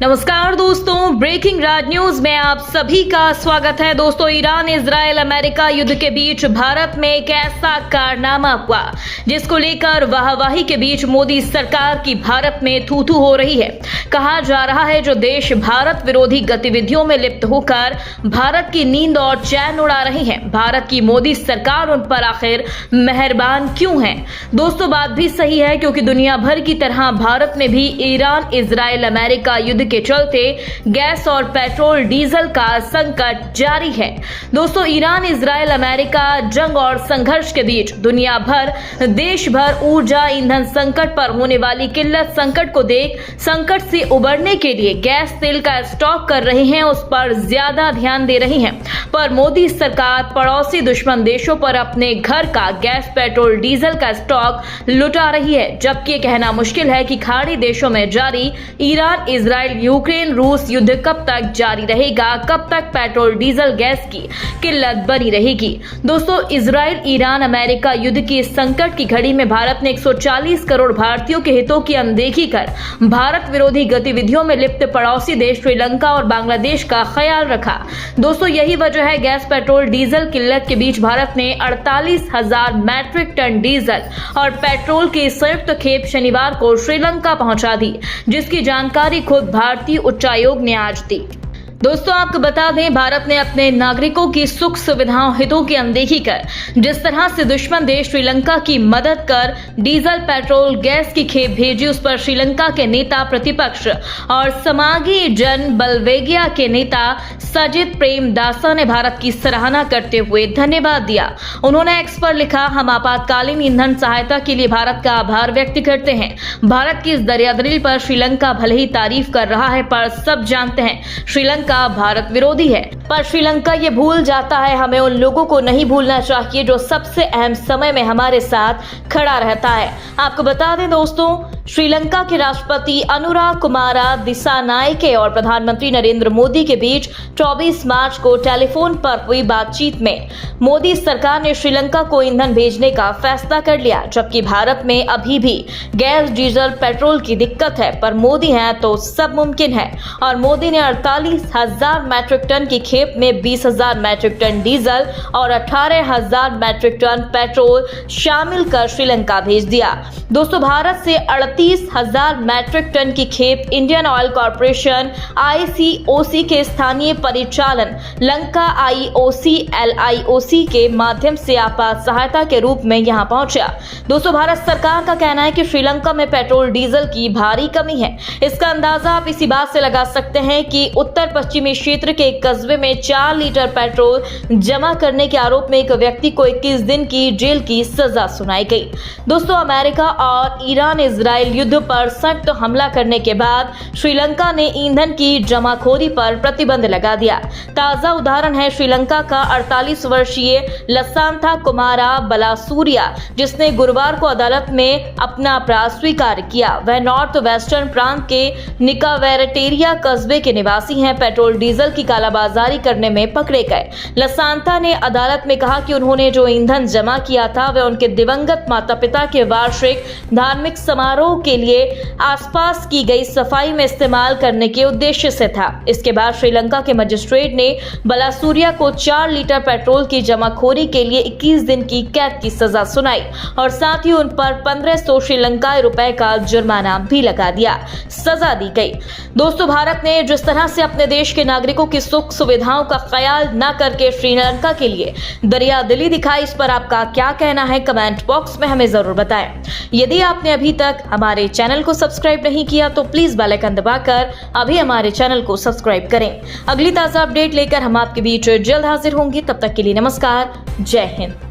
नमस्कार दोस्तों, ब्रेकिंग राज न्यूज में आप सभी का स्वागत है। दोस्तों, ईरान इजराइल अमेरिका युद्ध के बीच भारत में एक ऐसा कारनामा हुआ जिसको लेकर वाहवाही के बीच मोदी सरकार की भारत में थू थू हो रही है। कहा जा रहा है जो देश भारत विरोधी गतिविधियों में लिप्त होकर भारत की नींद और चैन उड़ा रही है, भारत की मोदी सरकार उन पर आखिर मेहरबान क्यों है। दोस्तों, बात भी सही है क्योंकि दुनिया भर की तरह भारत में भी ईरान इजराइल अमेरिका युद्ध के चलते गैस और पेट्रोल डीजल का संकट जारी है। दोस्तों, ईरान इजराइल अमेरिका जंग और संघर्ष के बीच दुनिया भर देश भर ऊर्जा ईंधन संकट पर होने वाली किल्लत संकट को देख संकट से उबरने के लिए गैस तेल का स्टॉक कर रहे हैं, उस पर ज्यादा ध्यान दे रही है। पर मोदी सरकार पड़ोसी दुश्मन देशों पर अपने घर का गैस पेट्रोल डीजल का स्टॉक लुटा रही है, जबकि कहना मुश्किल है कि खाड़ी देशों में जारी ईरान इजराइल यूक्रेन रूस युद्ध कब तक जारी रहेगा, कब तक पेट्रोल डीजल गैस की किल्लत बनी रहेगी। दोस्तों, इजराइल ईरान अमेरिका युद्ध की संकट की घड़ी में भारत ने 140 करोड़ भारतीयों के हितों की अनदेखी कर भारत विरोधी गतिविधियों में लिप्त पड़ोसी देश श्रीलंका और बांग्लादेश का ख्याल रखा। दोस्तों, यही वजह है गैस पेट्रोल डीजल किल्लत के बीच भारत ने 48,000 मैट्रिक टन डीजल और पेट्रोल की संयुक्त खेप शनिवार को श्रीलंका पहुंचा दी, जिसकी जानकारी खुद भारतीय उच्चायोग ने आज दी। दोस्तों, आपको बता दें, भारत ने अपने नागरिकों की सुख सुविधाओं हितों की अनदेखी कर जिस तरह से दुश्मन देश श्रीलंका की मदद कर डीजल पेट्रोल गैस की खेप भेजी, उस पर श्रीलंका के नेता प्रतिपक्ष और समागी जन बलवेगिया के नेता सजित प्रेमदासा ने भारत की सराहना करते हुए धन्यवाद दिया। उन्होंने एक्स पर लिखा, हम आपातकालीन ईंधन सहायता के लिए भारत का आभार व्यक्त करते हैं। भारत की इस दरियादिली पर श्रीलंका भले ही तारीफ कर रहा है, पर सब जानते हैं श्रीलंका भारत विरोधी है। पर श्रीलंका ये भूल जाता है, हमें उन लोगों को नहीं भूलना चाहिए जो सबसे अहम समय में हमारे साथ खड़ा रहता है। आपको बता दें दोस्तों, श्रीलंका के राष्ट्रपति अनुरा कुमारा दिसानायके और प्रधानमंत्री नरेंद्र मोदी के बीच 24 मार्च को टेलीफोन पर हुई बातचीत में मोदी सरकार ने श्रीलंका को ईंधन भेजने का फैसला कर लिया, जबकि भारत में अभी भी गैस डीजल पेट्रोल की दिक्कत है। पर मोदी हैं तो सब मुमकिन है और मोदी ने 48,000 मैट्रिक टन की खेप में 20,000 मैट्रिक टन डीजल और 18,000 मैट्रिक टन पेट्रोल शामिल कर श्रीलंका भेज दिया। दोस्तों, भारत से 38,000 मैट्रिक टन की खेप इंडियन ऑयल कॉर्पोरेशन ICOC के स्थानीय परिचालन लंका IOC LIOC के माध्यम से आपात सहायता के रूप में यहां पहुंचा। दोस्तों, भारत सरकार का कहना है कि श्रीलंका में पेट्रोल डीजल की भारी कमी है। इसका अंदाजा आप इसी बात से लगा सकते हैं कि उत्तर पश्चिमी क्षेत्र के एक कस्बे में 4 लीटर पेट्रोल जमा करने के आरोप में एक व्यक्ति को 21 दिन की जेल की सजा सुनाई गई। दोस्तों, अमेरिका और ईरान इजराइल युद्ध पर संयुक्त हमला करने के बाद श्रीलंका ने ईंधन की जमाखोरी पर प्रतिबंध लगा दिया। ताजा उदाहरण है श्रीलंका का 48 वर्षीय लसांथा कुमारा बलासूरिया, जिसने गुरुवार को अदालत में अपना अपराध स्वीकार किया। वह नॉर्थ वेस्टर्न प्रांत के निकावेरेटेरिया कस्बे के निवासी हैं। पेट्रोल डीजल की कालाबाजारी करने में पकड़े गए। लसांता ने अदालत में कहा कि उन्होंने जो ईंधन जमा किया था वह उनके दिवंगत माता पिता के वार्षिक धार्मिक समारोह के लिए आसपास की गई सफाई में इस्तेमाल करने के उद्देश्य से था। इसके बाद श्रीलंका के मजिस्ट्रेट ने बलासूरिया को 4 लीटर पेट्रोल की जमाखोरी के लिए 21 दिन की कैद की सजा सुनाई और साथ ही उन पर 1500 श्रीलंकाई रुपए का जुर्माना भी लगा दिया, सजा दी गई। दोस्तों, भारत ने जिस तरह से अपने देश के नागरिकों की सुख सुविधाओं का ख्याल न करके श्रीलंका के लिए दरियादिली दिखाई, इस पर आपका क्या कहना है कमेंट बॉक्स में हमें जरूर बताएं। यदि आपने अभी तक हमारे चैनल को सब्सक्राइब नहीं किया तो प्लीज बेल आइकन दबाकर अभी हमारे चैनल को सब्सक्राइब करें। अगली ताजा अपडेट लेकर हम आपके बीच जल्द हाजिर होंगे। तब तक के लिए नमस्कार, जय हिंद।